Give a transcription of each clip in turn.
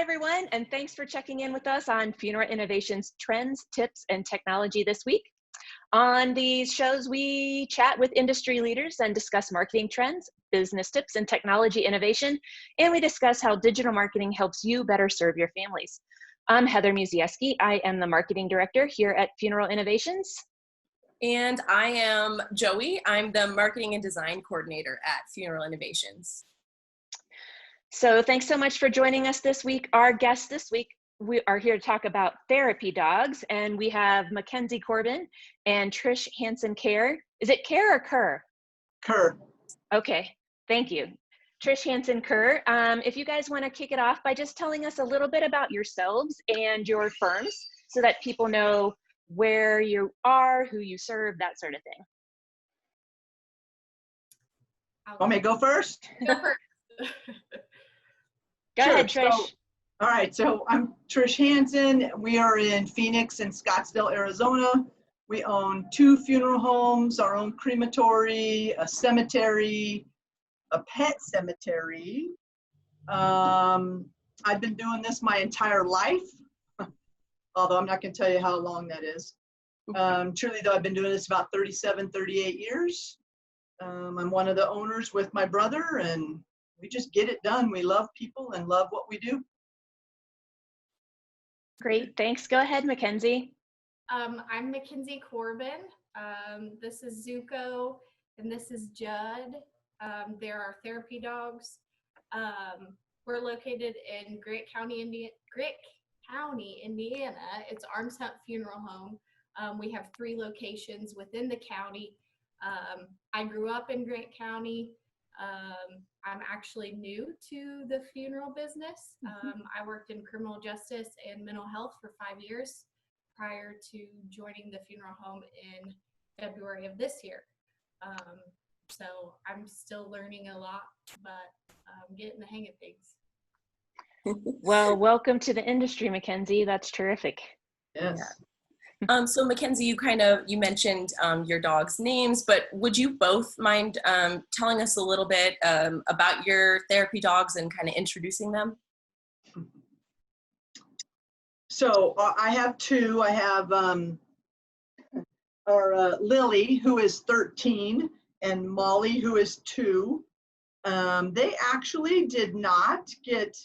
everyone, and thanks for checking in with us on Funeral Innovations Trends, Tips, and Technology this week. On these shows, we chat with industry leaders and discuss marketing trends, business tips, and technology innovation, and we discuss how digital marketing helps you better serve your families. I'm Heather Musiewski. I am the Marketing Director here at Funeral Innovations. And I am Joey. I'm the Marketing and Design Coordinator at Funeral Innovations. So thanks so much for joining us this week. Our guests this week, we are here to talk about therapy dogs, and we have Mackenzie Corbin and Trish Hansen Kerr. Is it Kerr or Kerr? Kerr. Okay, thank you. Trish Hansen Kerr, if you guys want to kick it off by just telling us a little bit about yourselves and your firms so that people know where you are, who you serve, that sort of thing. Want me to go first? Go first. Go ahead, Trish. All right, so I'm Trish Hansen. We are in Phoenix and Scottsdale, Arizona. We own 2 funeral homes, our own crematory, a cemetery, a pet cemetery. I've been doing this my entire life, although I'm not going to tell you how long that is. Truly, though, I've been doing this about 37, 38 years. I'm one of the owners with my brother, and we just get it done. We love people and love what we do. Great, thanks. Go ahead, Mackenzie. I'm Mackenzie Corbin. This is Zuko, and this is Judd. They're our therapy dogs. We're located in Grant County, Indiana. It's Arms Hunt Funeral Home. We have 3 locations within the county. I grew up in Grant County. I'm actually new to the funeral business. I worked in criminal justice and mental health for 5 years prior to joining the funeral home in February of this year. So I'm still learning a lot, but getting the hang of things. Well, welcome to the industry, Mackenzie. That's terrific. Yes. Yeah. So Mackenzie, you mentioned your dogs' names, but would you both mind telling us a little bit about your therapy dogs and kind of introducing them? So I have 2. I have our Lily, who is 13, and Molly, who is 2. They actually did not get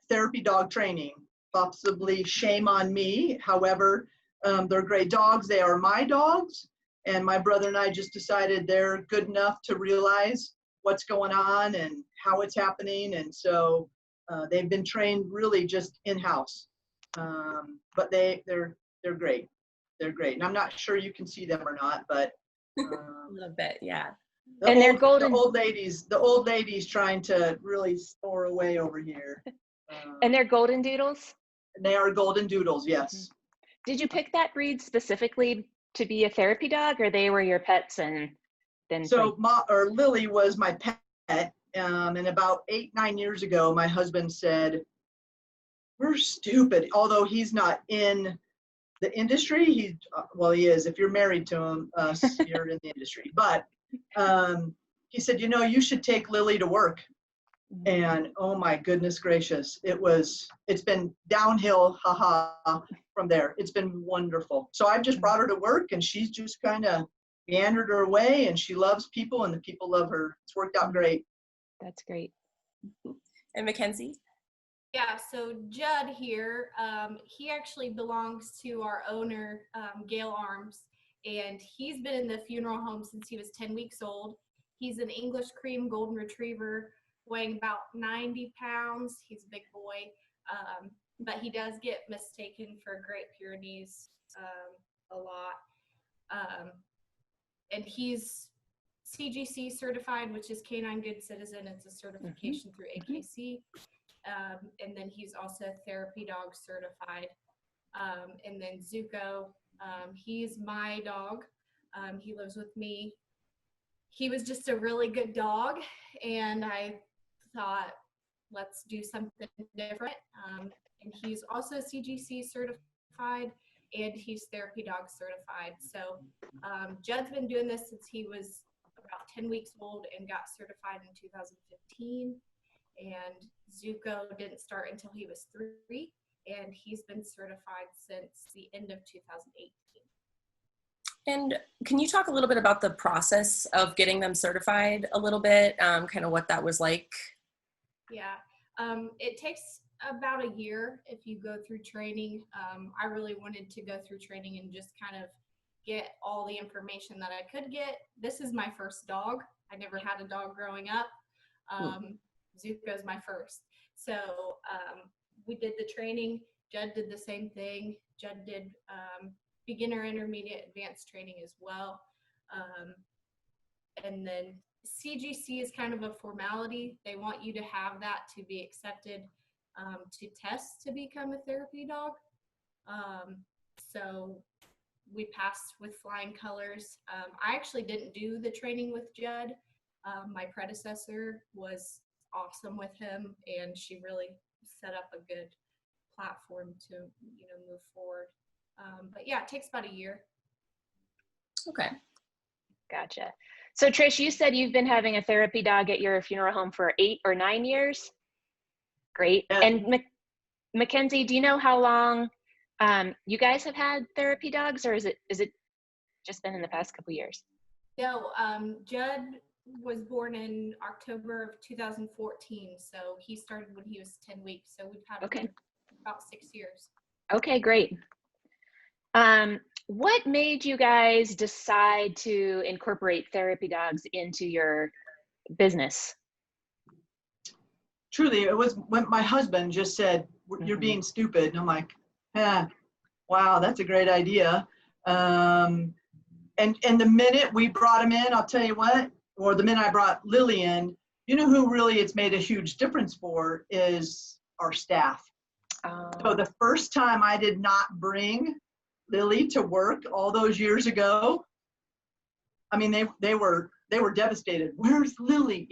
therapy dog training. Possibly shame on me. However, they're great dogs. They are my dogs. And my brother and I just decided they're good enough to realize what's going on and how it's happening. And so they've been trained really just in-house. But they're great. They're great. And I'm not sure you can see them or not, but A little bit, yeah. They're golden. The old ladies trying to really store away over here. And they're golden doodles? They are golden doodles, yes. Did you pick that breed specifically to be a therapy dog, or they were your pets and then? So Lily was my pet, and about 8-9 years ago, my husband said, "We're stupid." Although he's not in the industry, he is. If you're married to him, you're in the industry. But he said, you should take Lily to work. And oh my goodness gracious, it's been downhill, from there. It's been wonderful. So I've just brought her to work, and she's just kind of meandered her way, and she loves people, and the people love her. It's worked out great. That's great. And Mackenzie? Yeah, so Judd here, he actually belongs to our owner, Gail Arms, and he's been in the funeral home since he was 10 weeks old. He's an English cream golden retriever, weighing about 90 pounds. He's a big boy, but he does get mistaken for Great Pyrenees a lot. And he's CGC certified, which is Canine Good Citizen. It's a certification through AKC. And then he's also therapy dog certified. And then Zuko, he's my dog. He lives with me. He was just a really good dog, and I thought, let's do something different. And he's also CGC certified, and he's therapy dog certified. So Judd's been doing this since he was about 10 weeks old and got certified in 2015. And Zuko didn't start until he was 3, and he's been certified since the end of 2018. And can you talk a little bit about the process of getting them certified a little bit, kind of what that was like? Yeah, it takes about a year if you go through training. I really wanted to go through training and just kind of get all the information that I could get. This is my first dog. I never had a dog growing up. Zuko's my first. So we did the training. Judd did the same thing. Judd did beginner, intermediate, advanced training as well. And then CGC is kind of a formality. They want you to have that to be accepted to test to become a therapy dog. So we passed with flying colors. I actually didn't do the training with Judd. My predecessor was awesome with him, and she really set up a good platform to move forward. But yeah, it takes about a year. Okay. Gotcha. So Trish, you said you've been having a therapy dog at your funeral home for 8 or 9 years. Great. And Mackenzie, do you know how long you guys have had therapy dogs, or is it just been in the past couple years? No, Judd was born in October of 2014, so he started when he was 10 weeks. So we've had him about 6 years. Okay, great. What made you guys decide to incorporate therapy dogs into your business? Truly, it was when my husband just said, "You're being stupid," and I'm like, wow, that's a great idea. And the minute we brought him in, I'll tell you what, or the minute I brought Lily in, you know who really it's made a huge difference for is our staff. So the first time I did not bring Lily to work all those years ago, I mean, they were devastated. Where's Lily?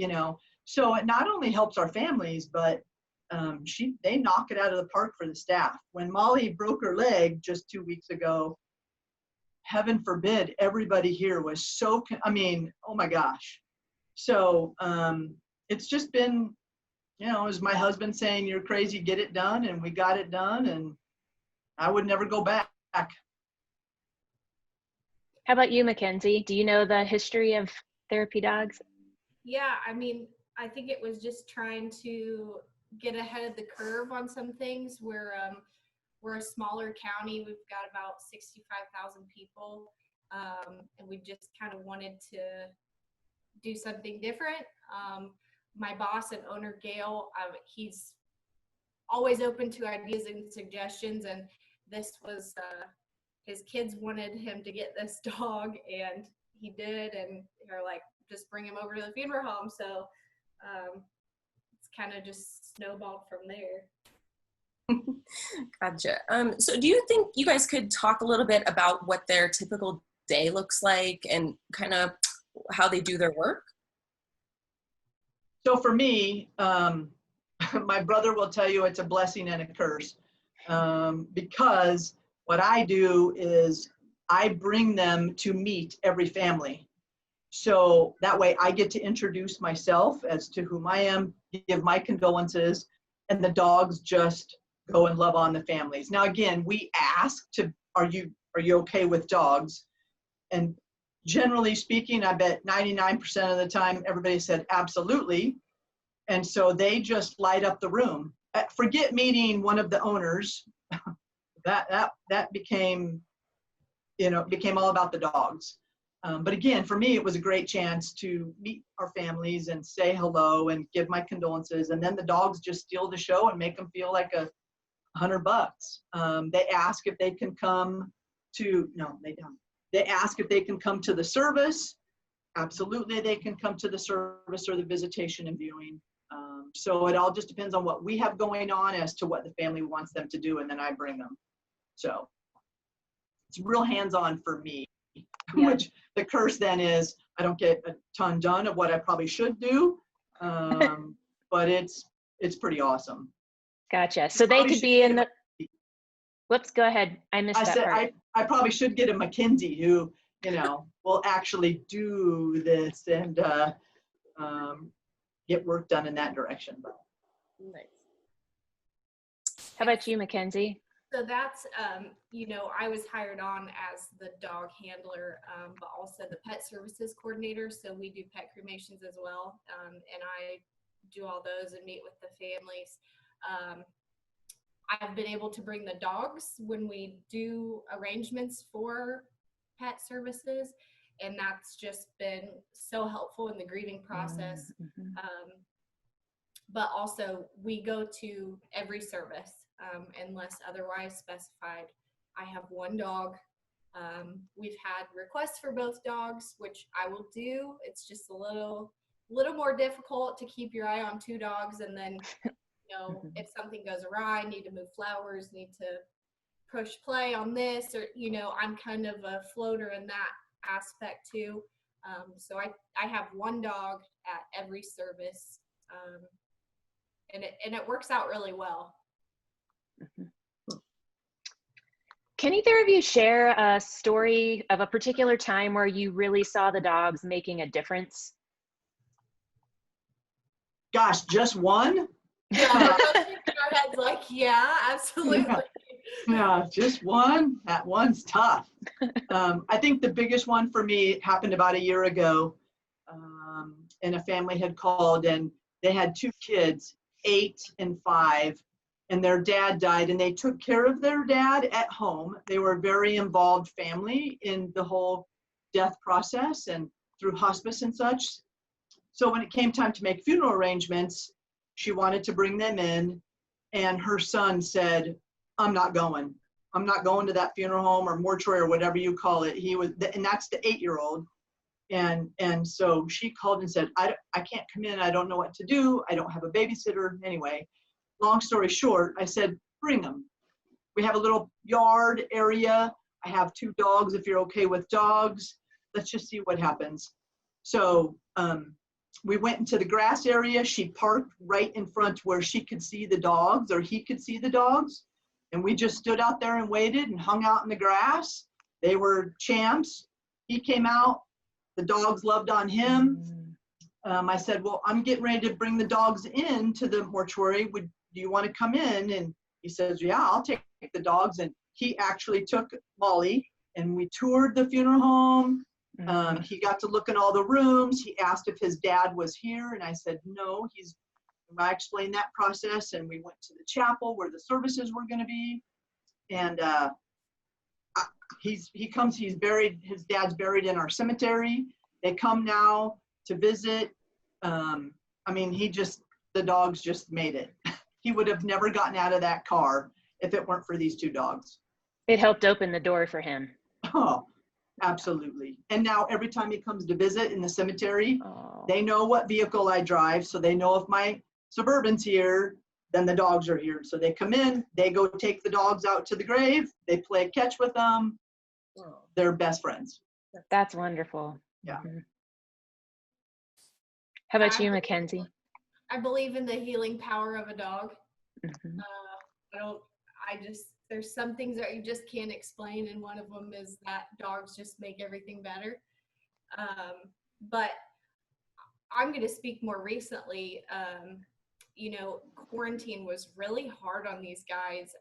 So it not only helps our families, but they knock it out of the park for the staff. When Molly broke her leg just 2 weeks ago, heaven forbid, everybody here was so, oh my gosh. So it's just been, it was my husband saying, "You're crazy, get it done." And we got it done, and I would never go back. How about you, Mackenzie? Do you know the history of therapy dogs? Yeah, I think it was just trying to get ahead of the curve on some things. We're a smaller county. We've got about 65,000 people, and we just kind of wanted to do something different. My boss and owner, Gail, he's always open to ideas and suggestions, and this was his kids wanted him to get this dog, and he did, and they're like, just bring him over to the funeral home. So it's kind of just snowballed from there. Gotcha. So do you think you guys could talk a little bit about what their typical day looks like and kind of how they do their work? So for me, my brother will tell you it's a blessing and a curse, because what I do is I bring them to meet every family. So that way I get to introduce myself as to whom I am, give my condolences, and the dogs just go and love on the families. Now, again, we ask are you okay with dogs? And generally speaking, I bet 99% of the time, everybody said absolutely. And so they just light up the room. Forget meeting one of the owners. That became all about the dogs. But again, for me, it was a great chance to meet our families and say hello and give my condolences. And then the dogs just steal the show and make them feel like $100. They ask if they can come no, they don't. They ask if they can come to the service. Absolutely, they can come to the service or the visitation and viewing. So it all just depends on what we have going on as to what the family wants them to do, and then I bring them. So it's real hands-on for me, which the curse then is I don't get a ton done of what I probably should do, but it's pretty awesome. Gotcha. So they could be in the, whoops, go ahead. I missed that part. I probably should get a Mackenzie who, will actually do this and get work done in that direction. But Nice. How about you, Mackenzie? So that's, I was hired on as the dog handler, but also the pet services coordinator. So we do pet cremations as well. And I do all those and meet with the families. I've been able to bring the dogs when we do arrangements for pet services. And that's just been so helpful in the grieving process. Mm-hmm. But also we go to every service unless otherwise specified. I have one dog. We've had requests for both dogs, which I will do. It's just a little more difficult to keep your eye on two dogs, and then if something goes awry, need to move flowers, need to push play on this, or I'm kind of a floater in that aspect too. So I have one dog at every service. And it works out really well. Can either of you share a story of a particular time where you really saw the dogs making a difference? Gosh, just one? Yeah, our heads like, yeah, absolutely. Yeah, just one. That one's tough. I think the biggest one for me happened about a year ago. And a family had called, and they had two kids, 8 and 5, and their dad died, and they took care of their dad at home. They were a very involved family in the whole death process and through hospice and such. So when it came time to make funeral arrangements, she wanted to bring them in, and her son said, I'm not going. I'm not going to that funeral home or mortuary or whatever you call it. And that's the 8-year-old. And so she called and said, I can't come in. I don't know what to do. I don't have a babysitter. Anyway, long story short, I said, bring them. We have a little yard area. I have 2 dogs if you're okay with dogs. Let's just see what happens. So we went into the grass area. She parked right in front where she could see the dogs, or he could see the dogs. And we just stood out there and waited and hung out in the grass. They were champs. He came out. The dogs loved on him. I said, well, I'm getting ready to bring the dogs in to the mortuary. Do you want to come in? And he says, yeah, I'll take the dogs. And he actually took Molly, and we toured the funeral home. He got to look in all the rooms. He asked if his dad was here, and I said, no, I explained that process, and we went to the chapel where the services were going to be. And his dad's buried in our cemetery. They come now to visit. The dogs just made it. He would have never gotten out of that car if it weren't for these 2 dogs. It helped open the door for him. Oh, absolutely. And now every time he comes to visit in the cemetery, they know what vehicle I drive. So they know if my Suburban's here, then the dogs are here. So they come in, they go take the dogs out to the grave. They play catch with them. They're best friends. That's wonderful. Yeah. How about you, Mackenzie? I believe in the healing power of a dog. There's some things that you just can't explain, and one of them is that dogs just make everything better. But I'm going to speak more recently. Quarantine was really hard on these guys.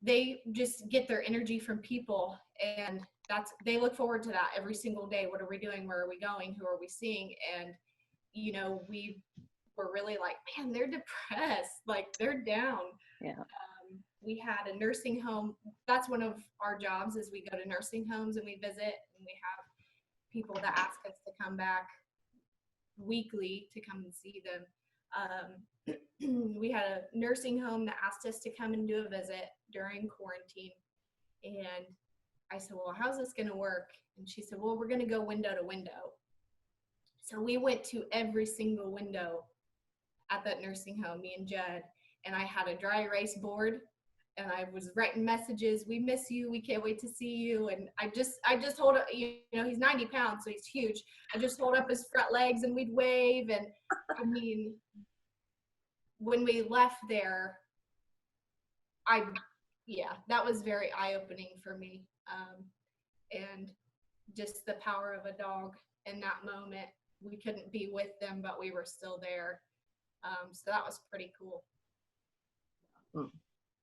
They just get their energy from people, and they look forward to that every single day. What are we doing? Where are we going? Who are we seeing? And we were really like, man, they're depressed, like they're down. Yeah. We had a nursing home. That's one of our jobs, is we go to nursing homes and we visit, and we have people that ask us to come back weekly to come and see them. We had a nursing home that asked us to come and do a visit during quarantine. And I said, well, how's this going to work? And she said, well, we're going to go window to window. So we went to every single window at that nursing home, me and Judd, and I had a dry erase board, and I was writing messages. We miss you. We can't wait to see you. And I just hold up, he's 90 pounds, so he's huge. I just hold up his front legs and we'd wave. And when we left there, that was very eye-opening for me. And just the power of a dog in that moment. We couldn't be with them, but we were still there. So that was pretty cool.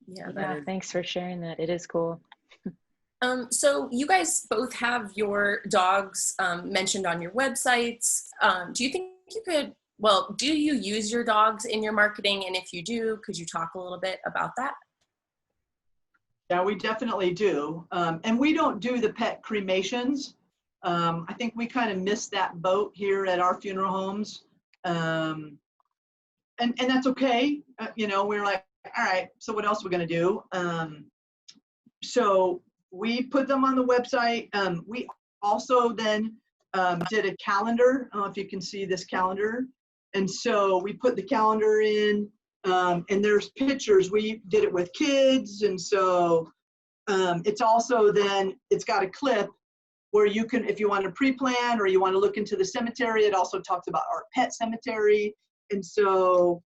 Yeah, Yeah, thanks for sharing that. It is cool. So you guys both have your dogs mentioned on your websites. Do you think you could, well, do you use your dogs in your marketing? And if you do, could you talk a little bit about that? Yeah, we definitely do. And we don't do the pet cremations. I think we kind of missed that boat here at our funeral homes. And that's okay. You know, we're like, all right, so what else are we going to do? So we put them on the website. We also then did a calendar. I don't know if you can see this calendar. And so we put the calendar in, and there's pictures. We did it with kids. And so it's also then, it's got a clip where you can, if you want to pre-plan or you want to look into the cemetery, it also talks about our pet cemetery. And so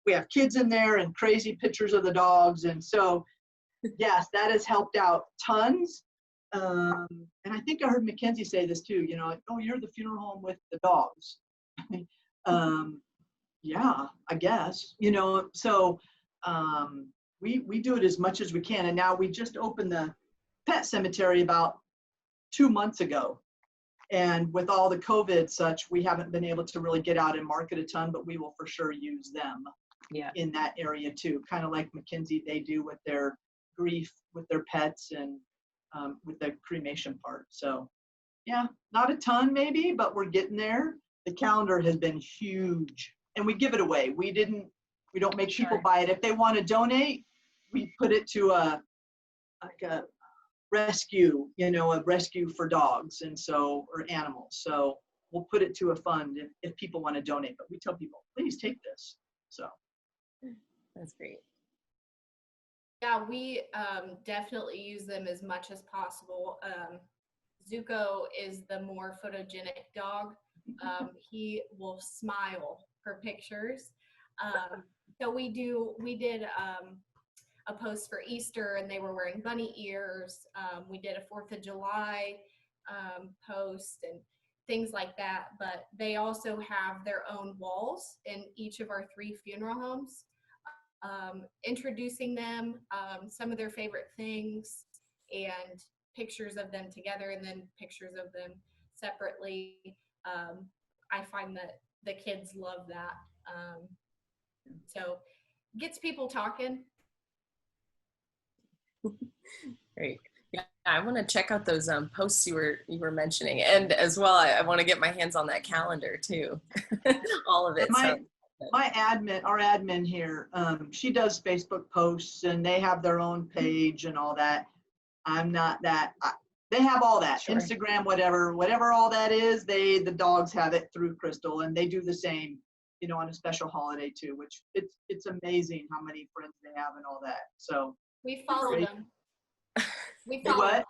we have kids in there and crazy pictures of the dogs. And so, yes, that has helped out tons. And I think I heard Mackenzie say this too, you know, like, oh, you're the funeral home with the dogs. Yeah, I guess, you know, so we do it as much as we can. And now we just opened the pet cemetery about 2 months ago. And with all the COVID such, we haven't been able to really get out and market a ton, but we will for sure use them in that area too. Kind of like Mackenzie, they do with their grief, with their pets, and with the cremation part. So yeah, not a ton maybe, but we're getting there. The calendar has been huge, and we give it away. We don't make people buy it. If they want to donate, we put it to a rescue, you know, a rescue for dogs, and so, or animals. So we'll put it to a fund if people want to donate, but we tell people, please take this. So that's great. Yeah, we definitely use them as much as possible. Zuko is the more photogenic dog. He will smile for pictures. So we did a post for Easter, and they were wearing bunny ears. We did a 4th of July post and things like that. But they also have their own walls in each of our 3 funeral homes, introducing them, some of their favorite things, and pictures of them together, and then pictures of them separately. I find that the kids love that. So gets people talking. Great. Yeah, I want to check out those posts you were mentioning, and as well, I want to get my hands on that calendar too. All of it. My admin, our admin here, she does Facebook posts, and they have their own page and all that. I'm not that. They have all that. Sure. Instagram, whatever all that is. The dogs have it through Crystal, and they do the same, you know, on a special holiday too. Which it's amazing how many friends they have and all that. So we follow them. We follow what? them.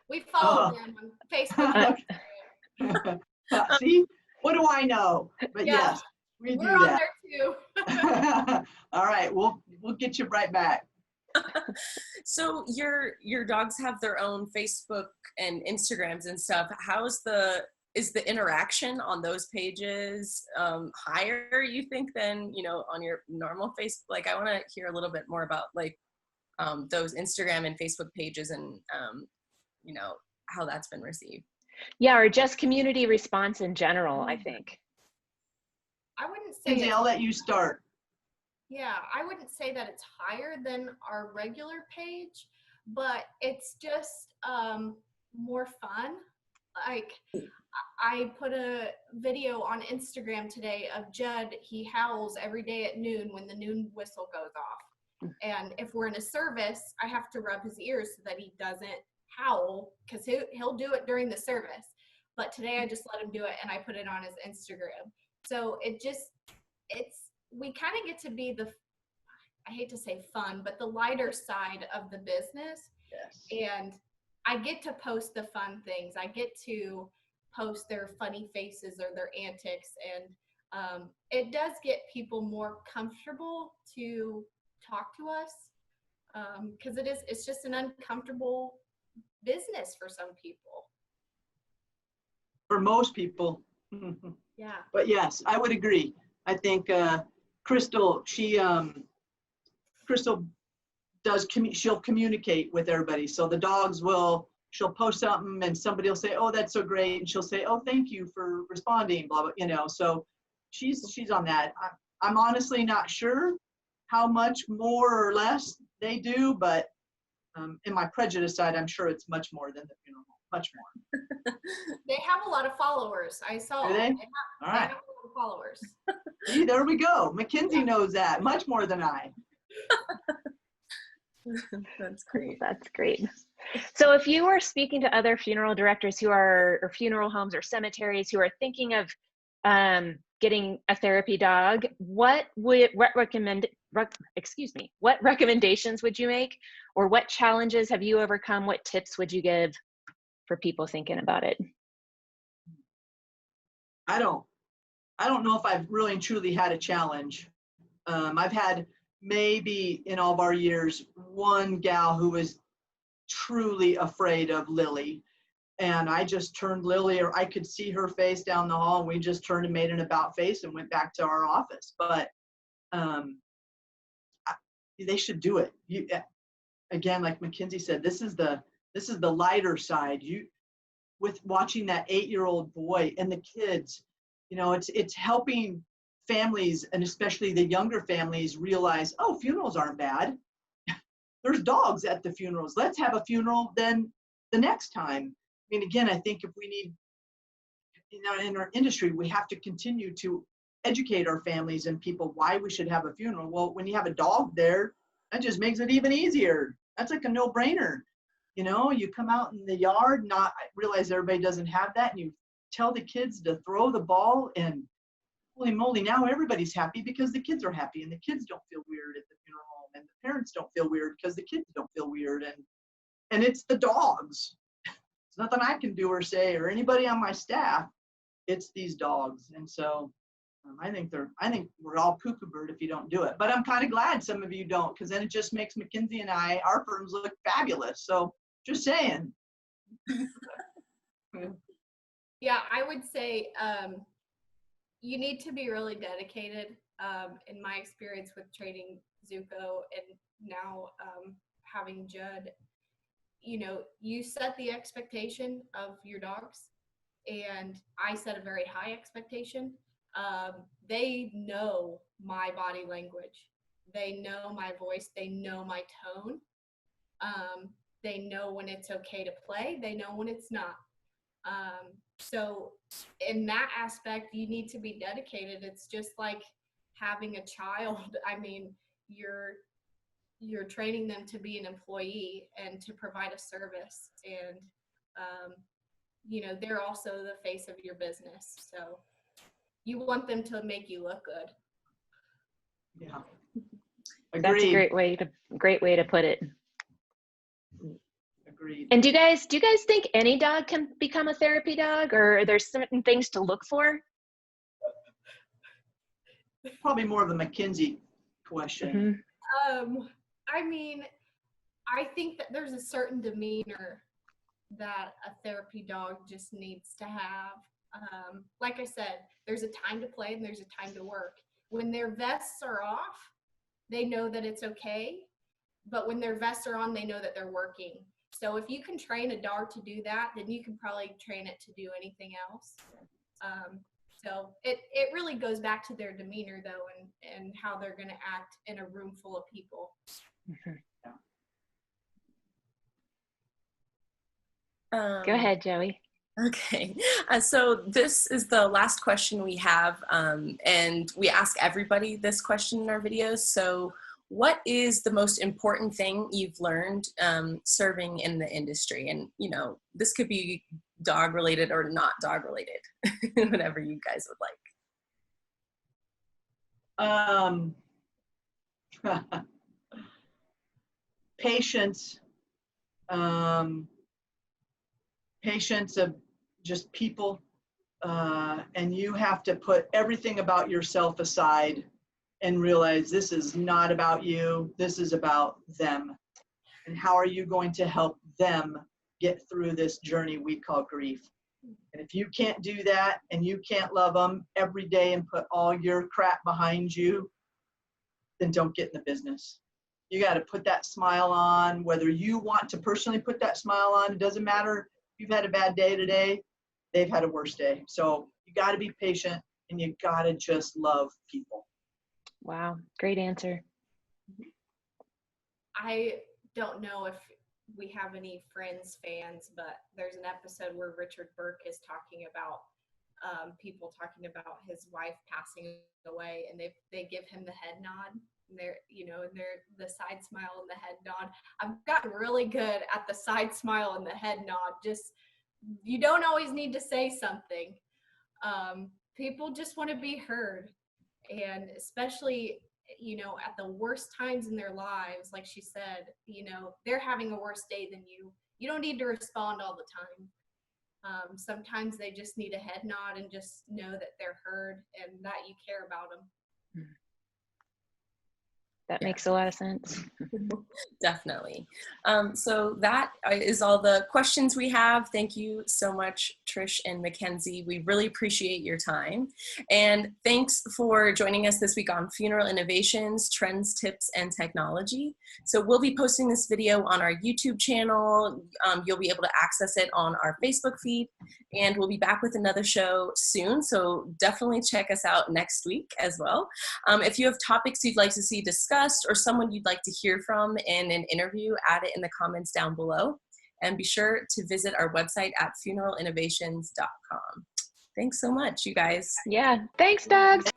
We follow them on Facebook. See, what do I know? But yeah. Yes, we do We're on that. there too. All right, we'll get you right back. So your dogs have their own Facebook and Instagrams and stuff. Is the interaction on those pages higher, you think, than, you know, on your normal Facebook? Like, I want to hear a little bit more about like those Instagram and Facebook pages, and you know, how that's been received. Yeah, or just community response in general, I think. I wouldn't say Mackenzie, I'll let you start. Yeah, I wouldn't say that it's higher than our regular page, but it's just more fun. Like, I put a video on Instagram today of Judd. He howls every day at noon when the noon whistle goes off. And if we're in a service, I have to rub his ears so that he doesn't howl, because he'll do it during the service. But today I just let him do it, and I put it on his Instagram. So we kind of get to be I hate to say fun, but the lighter side of the business. Yes. And I get to post the fun things. I get to post their funny faces or their antics. And it does get people more comfortable to talk to us, because it's just an uncomfortable business for some people. For most people. Yeah. But yes, I would agree. I think Crystal, Crystal she'll communicate with everybody. So the dogs she'll post something and somebody will say, oh, that's so great. And she'll say, oh, thank you for responding, blah, blah, so she's on that. I'm honestly not sure how much more or less they do, but in my prejudice side, I'm sure it's much more than the funeral home, much more. They have a lot of followers. I saw. Do they? All right. They have a lot of followers. See, there we go. Mackenzie knows that much more than I. That's great. That's great. So if you were speaking to other funeral directors or funeral homes or cemeteries who are thinking of getting a therapy dog, what recommendations would you make, or what challenges have you overcome? What tips would you give for people thinking about it? I don't know if I've really and truly had a challenge. I've had maybe in all of our years one gal who was truly afraid of Lily, and I just turned Lily, or I could see her face down the hall, and we just turned and made an about face and went back to our office. But they should do it. Again, like Mackenzie said, this is the lighter side. With watching that 8-year-old boy and the kids, it's helping families, and especially the younger families, realize, oh, funerals aren't bad. There's dogs at the funerals. Let's have a funeral then the next time. I mean, again, I think if we need, in our industry, we have to continue to educate our families and people why we should have a funeral. Well, when you have a dog there, that just makes it even easier. That's like a no-brainer. You come out in the yard, I realize everybody doesn't have that, and you tell the kids to throw the ball, and holy moly, now everybody's happy because the kids are happy, and the kids don't feel weird at the funeral home, and the parents don't feel weird because the kids don't feel weird, and it's the dogs. It's nothing I can do or say or anybody on my staff. It's these dogs. And so I think we're all cuckoo bird if you don't do it. But I'm kind of glad some of you don't, because then it just makes Mackenzie and our firms look fabulous. So just saying. Yeah, I would say you need to be really dedicated. In my experience with training Zuko and now having Judd, you set the expectation of your dogs, and I set a very high expectation. They know my body language. They know my voice. They know my tone. They know when it's okay to play. They know when it's not. So in that aspect, you need to be dedicated. It's just like having a child. I mean, you're training them to be an employee and to provide a service, and they're also the face of your business, so you want them to make you look good. Yeah. Agreed. That's a great way to put it. Agreed. And do you guys think any dog can become a therapy dog, or are there certain things to look for? Probably more of a Mackenzie question. Mm-hmm. I mean, I think that there's a certain demeanor that a therapy dog just needs to have. Like I said, there's a time to play and there's a time to work. When their vests are off, they know that it's okay. But when their vests are on, they know that they're working. So if you can train a dog to do that, then you can probably train it to do anything else. So it really goes back to their demeanor, though, and how they're going to act in a room full of people. Mm-hmm. Go ahead, Joey. Okay, so this is the last question we have, and we ask everybody this question in our videos. So what is the most important thing you've learned serving in the industry? And, this could be dog related or not dog related, whatever you guys would like. Patience. Patience of just people, and you have to put everything about yourself aside and realize this is not about you, this is about them. And how are you going to help them get through this journey we call grief? And if you can't do that and you can't love them every day and put all your crap behind you, then don't get in the business. You got to put that smile on, whether you want to personally put that smile on. It doesn't matter if you've had a bad day today, they've had a worse day. So you got to be patient and you got to just love people. Wow, great answer. I don't know if we have any Friends fans, but there's an episode where Richard Burke is talking about people talking about his wife passing away, and they give him the head nod. And they're, and they're the side smile and the head nod. I've gotten really good at the side smile and the head nod. Just, you don't always need to say something. People just want to be heard. And especially, at the worst times in their lives, like she said, they're having a worse day than you. You don't need to respond all the time. Sometimes they just need a head nod and just know that they're heard and that you care about them. That makes a lot of sense. Definitely. So that is all the questions we have. Thank you so much, Trish and Mackenzie. We really appreciate your time. And thanks for joining us this week on Funeral Innovations, Trends, Tips, and Technology. So we'll be posting this video on our YouTube channel. You'll be able to access it on our Facebook feed. And we'll be back with another show soon. So definitely check us out next week as well. If you have topics you'd like to see discussed, or someone you'd like to hear from in an interview, add it in the comments down below. And be sure to visit our website at funeralinnovations.com. Thanks so much, you guys. Yeah, thanks, Doug.